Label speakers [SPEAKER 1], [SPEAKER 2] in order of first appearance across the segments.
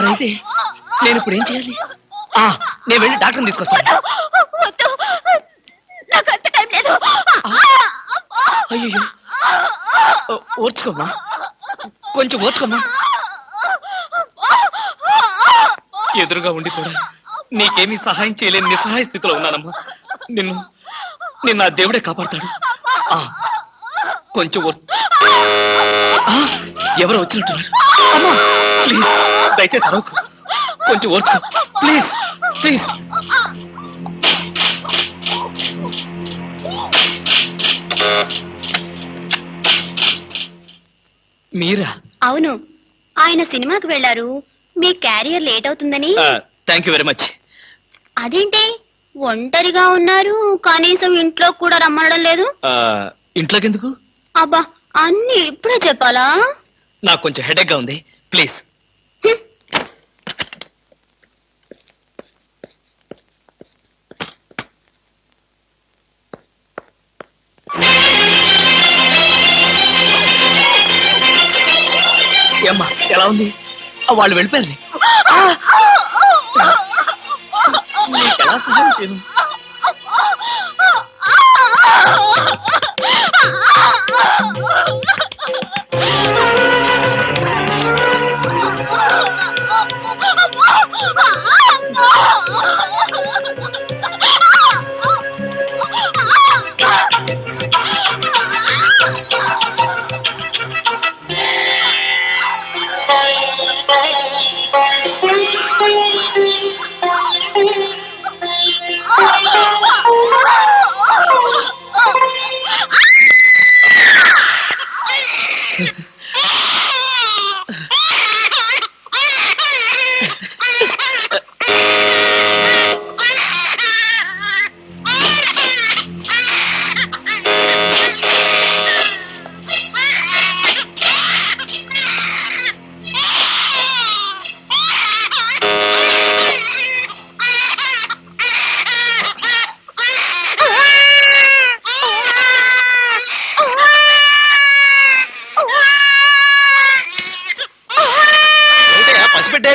[SPEAKER 1] మరైతే నేను ఇప్పుడు ఏం చేయాలి? నేను వెళ్ళి డాక్టర్ని తీసుకొస్తాను. అయ్యో, ఓర్చుకోమ్మా, కొంచెం ఓర్చుకోమ్మా. ఎదురుగా ఉండి కూడా నీకేమీ సహాయం చేయలేని నిస్సహాయ స్థితిలో ఉన్నానమ్మా. నిన్ను ఆ దేవుడే కాపాడతాడు. కొంచెం ఎవరో వచ్చినట్టున్నారు. అమ్మా ప్లీజ్, దయచేసి అరవకు, కొంచెం ఓర్చుకో ప్లీజ్ ప్లీజ్. మీరా?
[SPEAKER 2] అవును, ఆయన సినిమాకి వెళ్లారు. మీ క్యారియర్ లేట్ అవుతుందని.
[SPEAKER 1] Thank you very much.
[SPEAKER 2] అదేంటి ఒంటరిగా ఉన్నారు, కనీసం ఇంట్లో కూడా రమ్మనడం లేదు?
[SPEAKER 1] ఇంట్లోకి ఎందుకు?
[SPEAKER 2] అబ్బా, అన్ని ఇప్పుడే చెప్పాలా?
[SPEAKER 1] నాకు కొంచెం హెడేక్ గా ఉంది, ప్లీజ్. ఏమ్మా ఎలా ఉంది? వాళ్ళు వెళ్ళిపోయారు. ఎలా సహాయం చేయను?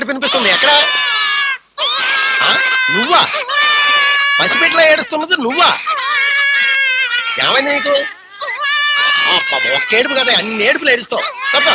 [SPEAKER 3] వినిపిస్తుంది. ఎక్కడ నువ్వా? పసిపెట్లా ఏడుస్తున్నది నువ్వా? ఏమైంది నీకు? ఒక్క ఏడుపు కదా, అన్ని ఏడుపులు ఏడుస్తావు. తప్ప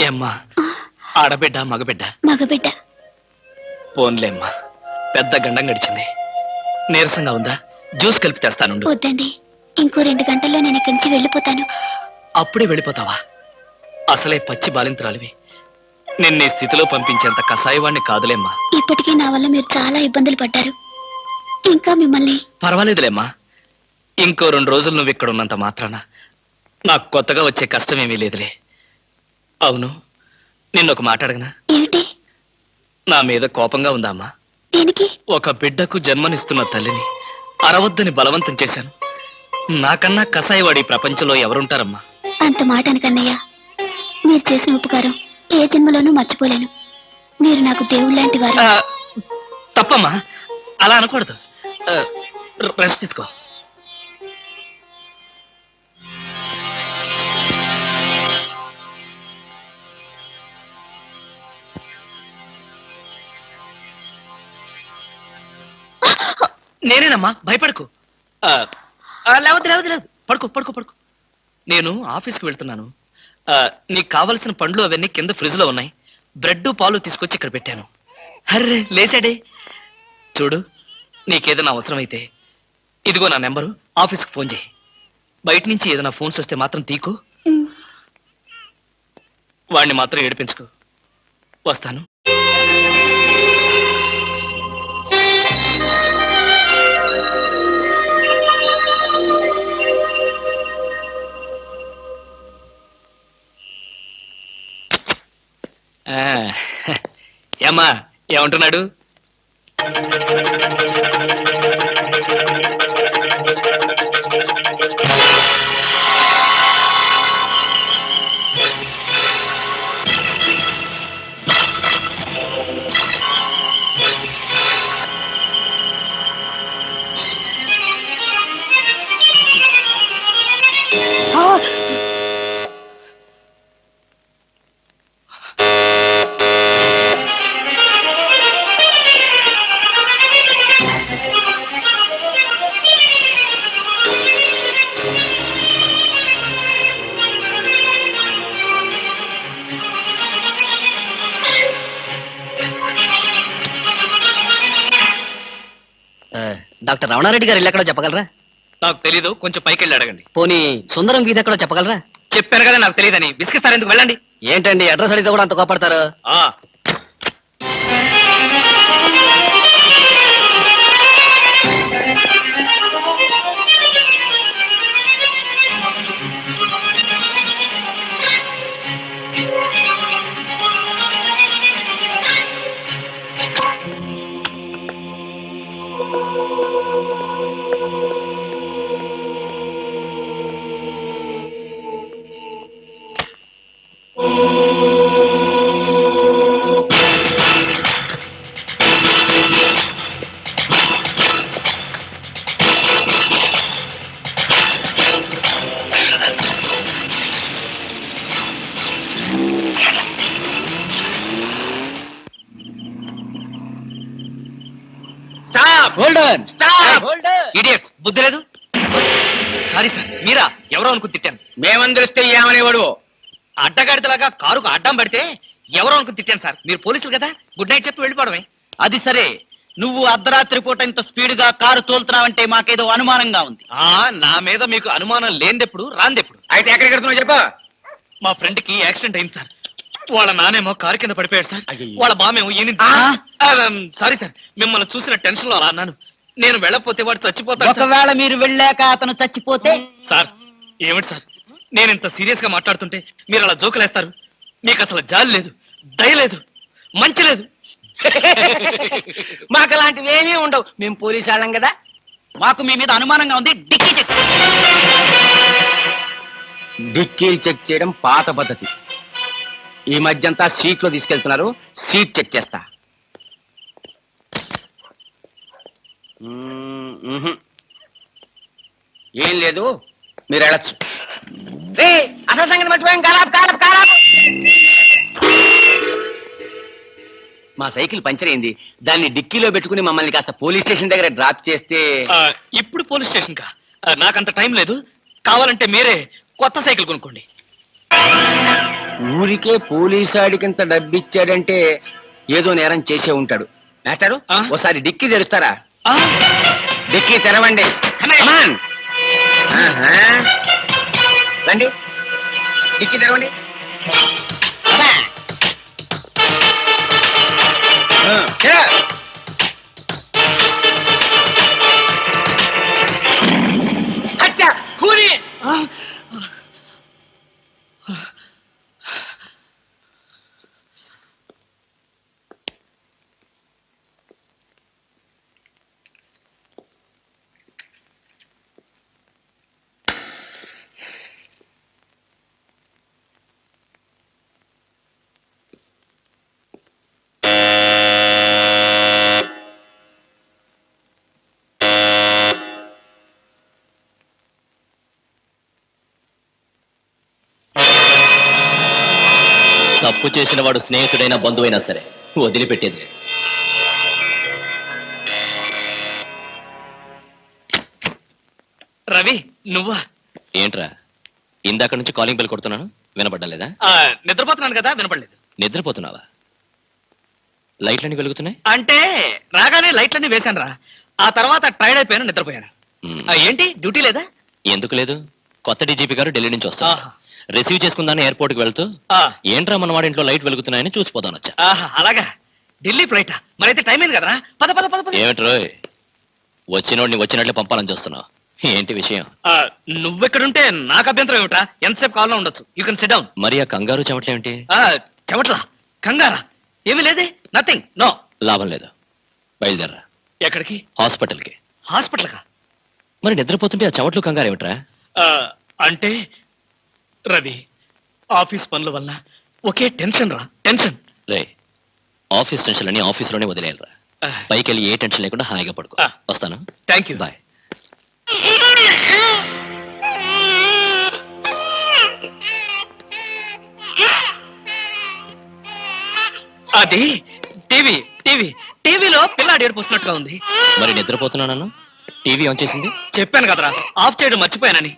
[SPEAKER 1] ఏమ్మా, ఆడబిడ్డ మగబిడ్డ?
[SPEAKER 2] మగబిడ్డ.
[SPEAKER 1] పోన్లేమ్మా, పెద్ద గండం గడిచింది. నీరసంగా ఉందా? జ్యూస్ కలిపి తెస్తాను.
[SPEAKER 2] వద్దండి, ఇంకో 2 గంటల్లో నేను ఇక్కడి నుంచి వెళ్ళిపోతాను.
[SPEAKER 1] అప్పుడే వెళ్ళిపోతావా? అసలే పచ్చి బాలింతరాలివి. నిన్న ఈ స్థితిలో పంపించేంత కసాయవాణ్ణి కాదులేమ్మా.
[SPEAKER 2] ఇప్పటికీ నా వల్ల మీరు చాలా ఇబ్బందులు పడ్డారు. ఇంకా మిమ్మల్ని.
[SPEAKER 1] పర్వాలేదులేమ్మా, ఇంకో 2 రోజులు నువ్వు ఇక్కడ ఉన్నంత మాత్రాన నాకు కొత్తగా వచ్చే కష్టమేమీ లేదులే. అవును, నిన్నొక మాట అడగనా?
[SPEAKER 2] ఏమిటి?
[SPEAKER 1] నా మీద కోపంగా ఉందా అమ్మా?
[SPEAKER 2] దేనికి?
[SPEAKER 1] ఒక బిడ్డకు జన్మనిస్తున్న తల్లిని అరవద్దని బలవంతం చేశాను. నాకన్నా కసాయివాడి ప్రపంచంలో ఎవరుంటారమ్మా?
[SPEAKER 2] అంత మాట అనకన్నయ్య. మీరు చేసిన ఉపకారం ఏ జన్మలోనూ మర్చిపోలేను. మీరు నాకు దేవుడు లాంటి వారు.
[SPEAKER 1] తప్పమ్మా, అలా అనకూడదు. రెస్ట్ తీసుకో. నేనేనమ్మా, భయపడకు. లేవద్దు లేవద్దు లేవద్దు, పడుకో పడుకో పడుకో. నేను ఆఫీస్కి వెళ్తున్నాను. నీకు కావలసిన పండ్లు అవన్నీ కింద ఫ్రిడ్జ్ లో ఉన్నాయి. బ్రెడ్ పాలు తీసుకొచ్చి ఇక్కడ పెట్టాను. అర్రే లేసాడే. చూడు, నీకేదైనా అవసరమైతే ఇదిగో నా నెంబరు, ఆఫీస్కి ఫోన్ చేయి. బయట నుంచి ఏదైనా ఫోన్స్ వస్తే మాత్రం తీకు. వాడిని మాత్రం ఏడిపించుకో. వస్తాను. ఏమ్మా, ఏమంటున్నాడు?
[SPEAKER 4] డాక్టర్ రమణారెడ్డి గారు ఇల్లు ఎక్కడో చెప్పగలరా?
[SPEAKER 1] నాకు తెలీదు, కొంచెం పైకి వెళ్ళి అడగండి.
[SPEAKER 4] పోనీ సుందరం గీత ఎక్కడో చెప్పగలరా?
[SPEAKER 1] చెప్పాను కదా నాకు తెలియదని. విసిగిస్తారు, ఎందుకు? వెళ్ళండి.
[SPEAKER 4] ఏంటండి అడ్రస్ అడిగితే కూడా అంత కోపడతారు?
[SPEAKER 1] ఆ ఇడియట్స్, బుద్ధి లేదు. సారీ సార్, మీరా? ఎవరో అనుకుని తిట్టాను.
[SPEAKER 3] మేమందరిస్తే ఏమనేవాడు?
[SPEAKER 1] అడ్డగాడితలాగా కారుకు అడ్డం పడితే ఎవరో అనుకుని తిట్టాను సార్. మీరు పోలీసులు కదా, గుడ్ నైట్ చెప్పి వెళ్ళిపోవడమే.
[SPEAKER 4] అది సరే, నువ్వు అర్ధరాత్రి పూట ఇంత స్పీడ్ గా కారు తోలుతున్నావంటే మాకేదో అనుమానంగా ఉంది.
[SPEAKER 1] నా మీద మీకు అనుమానం లేనిదెప్పుడు, రాందెప్పుడు?
[SPEAKER 3] అయితే ఎక్కడికి వెళ్తున్నావు చెప్పా.
[SPEAKER 1] మా ఫ్రెండ్ కి యాక్సిడెంట్ అయింది సార్. వాళ్ళ నానేమో కారు కింద పడిపోయాడు సార్.
[SPEAKER 3] అయ్యయ్యో.
[SPEAKER 1] వాళ్ళ బామేమో సారీ సార్, మిమ్మల్ని చూసిన టెన్షన్ లో అలా అన్నాను. నేను వెళ్ళకపోతే వాడు చచ్చిపోతాడు సార్.
[SPEAKER 4] ఒకవేళ మీరు వెళ్ళాక అతను చచ్చిపోతే?
[SPEAKER 1] సార్, ఏమిటి సార్, నేను ఇంత సీరియస్ గా మాట్లాడుతుంటే మీరు అలా జోకులేస్తారు? మీకు అసలు జాలి లేదు, దయ లేదు, మంచి లేదు.
[SPEAKER 4] మాకు అలాంటివి ఏమీ ఉండవు. మేము పోలీసు వాళ్ళం కదా. మాకు మీ మీద అనుమానంగా ఉంది. Dicky check.
[SPEAKER 5] డిక్కీలు చెక్ చేయడం పాత పద్ధతి. ఈ మధ్యంతా సీట్లో తీసుకెళ్తున్నారు. సీట్ చెక్ చేస్తా. ఏం లేదు, మీరు వెళ్ళచ్చు.
[SPEAKER 4] అసలు సంగతి మర్చిపోయాం. కారాపు.
[SPEAKER 5] మా సైకిల్ పంచర్ అయింది. దాన్ని డిక్కీలో పెట్టుకుని మమ్మల్ని కాస్త పోలీస్ స్టేషన్ దగ్గర డ్రాప్ చేస్తే.
[SPEAKER 1] ఇప్పుడు పోలీస్ స్టేషన్ కా? నాకంత టైం లేదు. కావాలంటే మీరే కొత్త సైకిల్ కొనుక్కోండి.
[SPEAKER 5] ఊరికే పోలీసాడికింత డబ్బిచ్చాడంటే ఏదో నేరం చేసే ఉంటాడు. మాస్టారు, ఓసారి డిక్కీ తెరుస్తారా? డిక్కీ తెరవండి. Come on. రండి, డిక్కీ తెరవండి.
[SPEAKER 6] తప్పు చేసిన వాడు స్నేహితుడైనా బంధువైనా సరే వదిలిపెట్టేది లేదు.
[SPEAKER 1] రవి, నువ్వా?
[SPEAKER 6] ఏంట్రా, ఇందాక నుంచి కాలింగ్ బెల్ కొడుతున్నాను, వినపడ్డలేదా?
[SPEAKER 1] నిద్రపోతున్నాను కదా, వినపడలేదు.
[SPEAKER 6] నిద్రపోతున్నావా? లైట్లన్నీ వెలుగుతున్నాయి
[SPEAKER 1] అంటే రాగానే లైట్లన్నీ వేశాను రా. ఆ తర్వాత టైర్డ్ అయిపోయాను, నిద్రపోయాను. ఏంటి డ్యూటీ లేదా?
[SPEAKER 6] ఎందుకు లేదు? కొత్త డీజీపీ గారు ఢిల్లీ నుంచి వస్తారు.
[SPEAKER 1] ఆహా.
[SPEAKER 6] రిసీవ్ చేసుకుందాన్ని ఎయిర్పోర్ట్ కి వెళ్తూ
[SPEAKER 1] ఆ,
[SPEAKER 6] ఏంట్రా మన వాడి ఇంట్లో లైట్ వెలుగుతున్నాయని చూసిపోదాను వచ్చా.
[SPEAKER 1] ఆహా, అలాగా ఢిల్లీ ఫ్లైటా? మరైతే టైం అయింది కదరా, పద పద పద పద.
[SPEAKER 6] ఏమిట్రోయ్ వచ్చినోడిని వచ్చినట్లే పంపాలని చూస్తున్నావు, ఏంటి విషయం?
[SPEAKER 1] ఆ, నువ్వెక్కడుంటే నాకు అభ్యంతరం ఏమిటా? ఎంతసేపు కాల్లో ఉండొచ్చు. You can SIT down.
[SPEAKER 6] మరి ఆ కంగారు చెమట్లేమిటి?
[SPEAKER 1] చెమట్లా? కంగారా? ఏమీ లేదే, నథింగ్, నో.
[SPEAKER 6] లాభం లేదు, బయలుదేరరా.
[SPEAKER 1] ఎక్కడికి?
[SPEAKER 6] హాస్పిటల్కి.
[SPEAKER 1] హాస్పిటల్కా?
[SPEAKER 6] మరి నిద్రపోతుంటే ఆ చెమట్లు కంగారు ఏమిట్రా?
[SPEAKER 1] అంటే రవి, ఆఫీస్ పనుల వల్ల ఒకే టెన్షన్ రా, టెన్షన్.
[SPEAKER 6] రే, ఆఫీస్ టెన్షన్ అని ఆఫీస్లోనే వదిలేయాలరా.
[SPEAKER 1] ఆ,
[SPEAKER 6] పైకి వెళ్ళి ఏ టెన్షన్ లేకుండా హాయిగా పడుకో.
[SPEAKER 1] ఆ.
[SPEAKER 6] వస్తాను,
[SPEAKER 1] థ్యాంక్ యూ.
[SPEAKER 6] బాయ్.
[SPEAKER 1] అది టీవీ టీవీ టీవీలో పిల్లాడి ఏడుపు వస్తున్నట్టుగా ఉంది.
[SPEAKER 6] మరి నిద్రపోతున్నాను, టీవీ ఆన్ చేసింది.
[SPEAKER 1] చెప్పాను కదరా, ఆఫ్ చేయడం మర్చిపోయానని.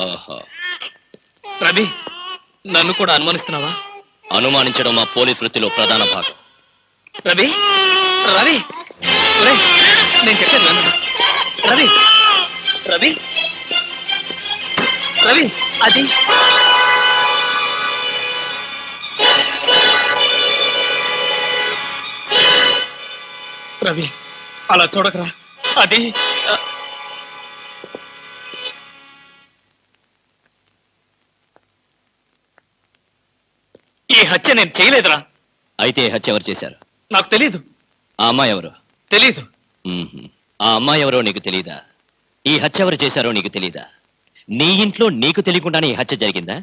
[SPEAKER 6] ఓహో,
[SPEAKER 1] రవి, నన్ను కూడా అనుమానిస్తున్నావా?
[SPEAKER 6] అనుమానించడం మా పోలీస్ వృత్తిలో ప్రధాన భాగం.
[SPEAKER 1] రవి, రవి, ఒరేయ్, నేను చెప్పాను నన్ను. రవి, రవి, రవి, అది రవి, అలా చూడకరా, అది ఈ హత్య నేను చేయలేదురా.
[SPEAKER 6] అయితే ఈ హత్య ఎవరు చేశారు?
[SPEAKER 1] నాకు తెలీదు.
[SPEAKER 6] ఆ అమ్మాయి ఎవరు?
[SPEAKER 1] తెలీదు.
[SPEAKER 6] మ్మ్హ్మ్. ఆ అమ్మాయి ఎవరో నీకు తెలీదా? ఈ హత్య ఎవరు చేశారో నీకు తెలీదా? నీ ఇంట్లో నీకు తెలియకుండానే ఈ హత్య జరిగిందా?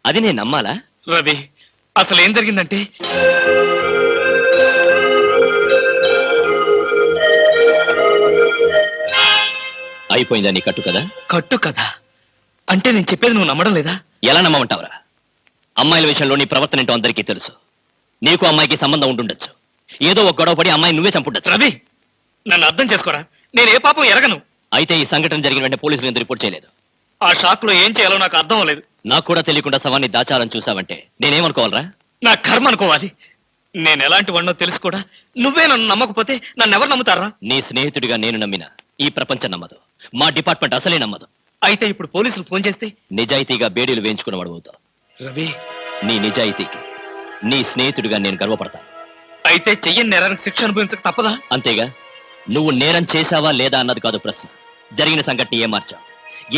[SPEAKER 6] అది నేను నమ్మాలా?
[SPEAKER 1] రవి, అసలు ఏం జరిగిందంటే,
[SPEAKER 6] అయిపోయిందా నీ కట్టు కదా?
[SPEAKER 1] కట్టు కదా అంటే నేను చెప్పేది నువ్వు నమ్మడం లేదా?
[SPEAKER 6] ఎలా నమ్మమంటావురా? అమ్మాయిల విషయంలో నీ ప్రవర్తన ఏంటో అందరికీ తెలుసు. నీకు అమ్మాయికి సంబంధం ఉండుండొచ్చు. ఏదో ఒక గొడవ పడి అమ్మాయి నువ్వే చంపుండొచ్చు.
[SPEAKER 1] రవి, నన్ను అర్థం చేసుకోరా. నేను ఏ పాపం ఎరగను.
[SPEAKER 6] అయితే ఈ సంఘటన జరిగిన వెంటనే పోలీసులు ఎందుకు రిపోర్ట్ చేయలేదు?
[SPEAKER 1] ఆ షాక్ లో ఏం చేయాలో నాకు అర్థం అవ్వలేదు.
[SPEAKER 6] నాకు కూడా తెలియకుండా శవాన్ని దాచాలని చూసావంటే నేనేమనుకోవాలరా?
[SPEAKER 1] నా కర్మ అనుకోవాలి. నేను ఎలాంటి వాడినో తెలుసు కూడా నువ్వే నన్ను నమ్మకపోతే నన్ను ఎవరు నమ్ముతారా?
[SPEAKER 6] నీ స్నేహితుడిగా నేను నమ్మిన ఈ ప్రపంచం నమ్మదు. మా డిపార్ట్మెంట్ అసలే నమ్మదు.
[SPEAKER 1] అయితే ఇప్పుడు పోలీసులు ఫోన్ చేస్తే?
[SPEAKER 6] నిజాయితీగా బేడీలు వేయించుకున్నవాడు అవుతావు.
[SPEAKER 1] రవి,
[SPEAKER 6] నీ నిజాయితీకి నీ స్నేహితుడిగా నేను గర్వపడతాను.
[SPEAKER 1] అయితే చెయ్యని నేరానికి శిక్ష అనుభవించక తప్పదా?
[SPEAKER 6] అంతేగా. నువ్వు నేరం చేశావా లేదా అన్నది కాదు ప్రశ్న. జరిగిన సంఘటన ఏం మార్చావు?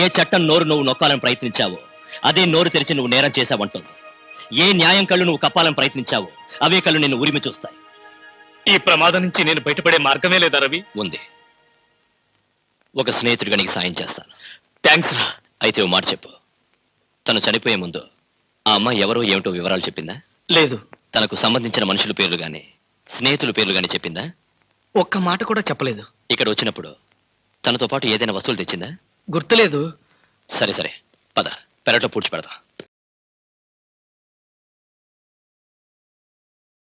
[SPEAKER 6] ఏ చట్టం నోరు నువ్వు నొక్కాలని ప్రయత్నించావో అదే నోరు తెరిచి నువ్వు నేరం చేశావంటుంది. ఏ న్యాయం కళ్ళు నువ్వు కప్పాలని ప్రయత్నించావో అవే కళ్ళు నిన్ను ఉరిమి చూస్తాయి.
[SPEAKER 1] ఈ ప్రమాదం నుంచి నేను బయటపడే మార్గమే లేదా రవి?
[SPEAKER 6] ఉంది. ఒక స్నేహితుడిగా నీకు సాయం చేస్తాను.
[SPEAKER 1] థ్యాంక్స్ రా.
[SPEAKER 6] అయితే ఓ మాట చెప్పు. తను చనిపోయే ముందు ఆ అమ్మాయి ఎవరో ఏమిటో వివరాలు చెప్పిందా?
[SPEAKER 1] లేదు.
[SPEAKER 6] తనకు సంబంధించిన మనుషుల పేర్లు గాని స్నేహితుల పేర్లు గాని చెప్పిందా?
[SPEAKER 1] ఒక్క మాట కూడా చెప్పలేదు.
[SPEAKER 6] ఇక్కడ వచ్చినప్పుడు తనతో పాటు ఏదైనా వస్తువులు తెచ్చిందా?
[SPEAKER 1] గుర్తులేదు.
[SPEAKER 6] సరే సరే, పద, పెరట్లో పూడ్చి పెడతాం.